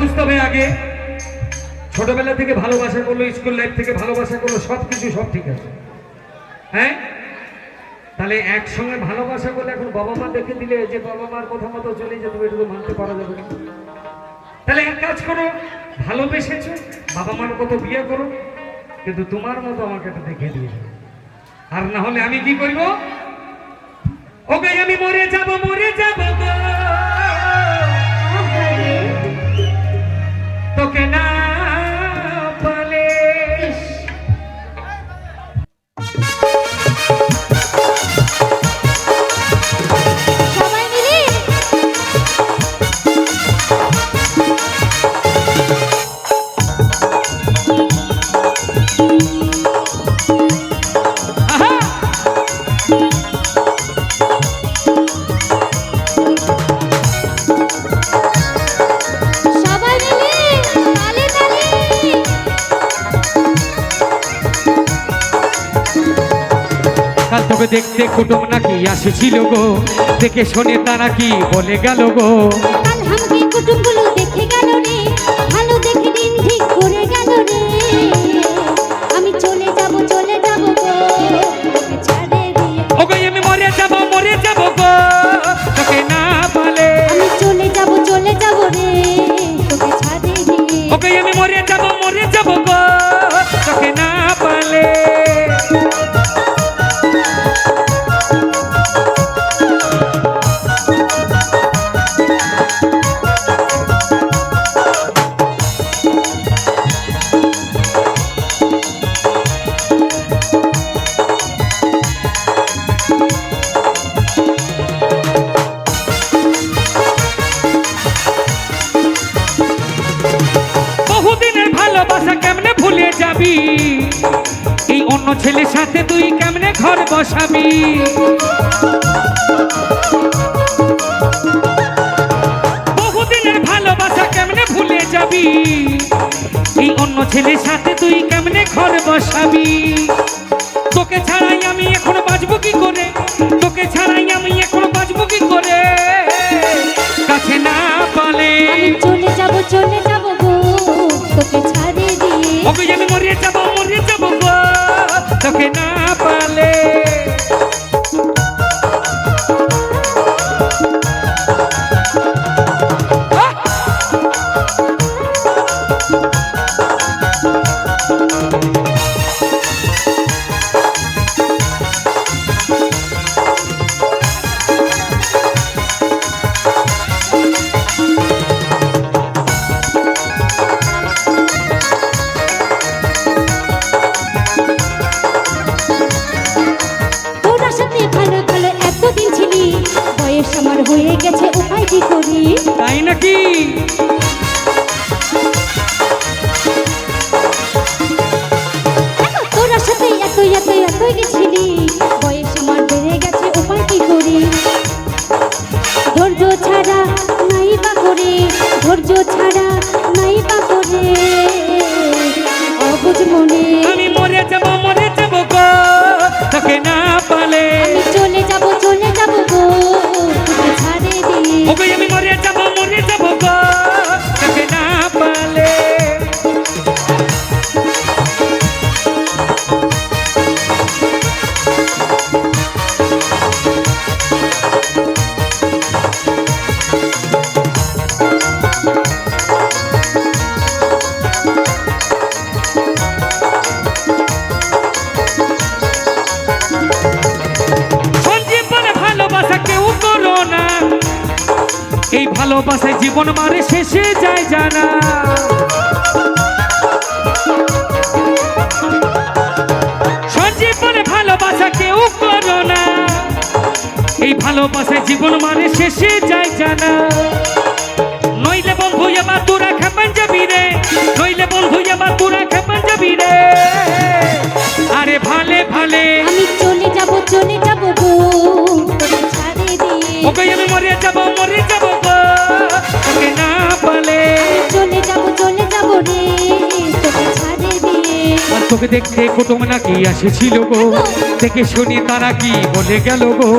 বুঝতে হবে আগে ছোটবেলা থেকে ভালোবাসা করলো, স্কুল লাইফ থেকে ভালোবাসা করলো, সবকিছু সব ঠিক আছে, হ্যাঁ? তাহলে একসঙ্গে ভালোবাসা করলে এখন বাবা মা দেখে দিলে যে বাবা মার কথা মতো চলে যেতে হবে, এটুকু মানতে পারা যাবে না। তাহলে এক কাজ করো, ভালোবেসেছো, বাবা মার কত বিয়ে করো, কিন্তু তোমার মতো আমাকে এটা দেখে দিয়ে যাবে। আর না হলে আমি কি করবো? ওকে আমি মরে যাব গো, তোকে না বলে। সবাই মিলে কাল তোকে দেখতে কুটুম নাকি আসেছিল গো, দেখে শুনে তারা কি বলে গেল গো। কাল হামকে কুটুমগুলো দেখে গেল রে, ভালো দেখে দিন ঠিক করে গেল রে। আমি চলে যাব গো, তোকে ছাড়ে দিয়ে। ওকে আমি মরে যাব গো, তোকে না পালে। আমি চলে যাব রে, তোকে ছাড়ে দিয়ে। ওকে আমি মরে যাব গো, তোকে না পালে। বহুদিনের ভালোবাসা কেমনে ভুলে যাবি, এই অন্য ছেলের সাথে তুই কেমনে ঘর বসাবি। বহুদিনের ভালোবাসা কেমনে ভুলে যাবি, এই অন্য ছেলের সাথে তুই কেমনে ঘর বসাবি। তোকে ছাড়াই আমি এখন বাঁচবো কি করে, তোকে ছাড়াই আমি এখন বাঁচবো কি করে, কাছে না পালে। আমি চলে যাব গো, তোকে ছাড়ে দিয়ে। ওকে আমি মরে যাব গো, তোকে না পালে। তোর সাথে ভালো ভালো এতদিন ছিলি, বয়স আমার হয়ে গেছে, উপায় কি করি? তাই নাকি? তোর সাথে এত গেছিলি, বয়স আমার বেড়ে গেছে, উপায় কি করি? ধৈর্য ছাড়া নাই বা করে, অবুঝ মনে। আমি মরে যাব গো, তোকে না পালে। আমি চলে যাব গো, তোকে ছাড়ে দিয়ে। ওকে আমি মরে যাব গো, তোকে না পালে। এই ভালোবাসায় জীবন মারে শেষে যায় জানা। সঞ্জীবনে ভালোবাসা কেউ করো না, এই ভালোবাসায় জীবন মারে শেষে যায় জানা। নইলে বন্ধু আমার তোরা খেপান যাবি রে, নইলে বন্ধু আমার তোরা খেপান যাবি রে। আরে ভালে ভালে আমি চলে যাব গো, তোকে ছাড়ে দিয়ে। ওকে আমি মরে যাব গো, তোকে না পালে। চলে যাব রে, তোকে ছাড়ে দিয়ে। আর তোকে দেখতে কুটুম নাকি আসেছিল গো, দেখে শুনি তারা কি বলে গেল গো।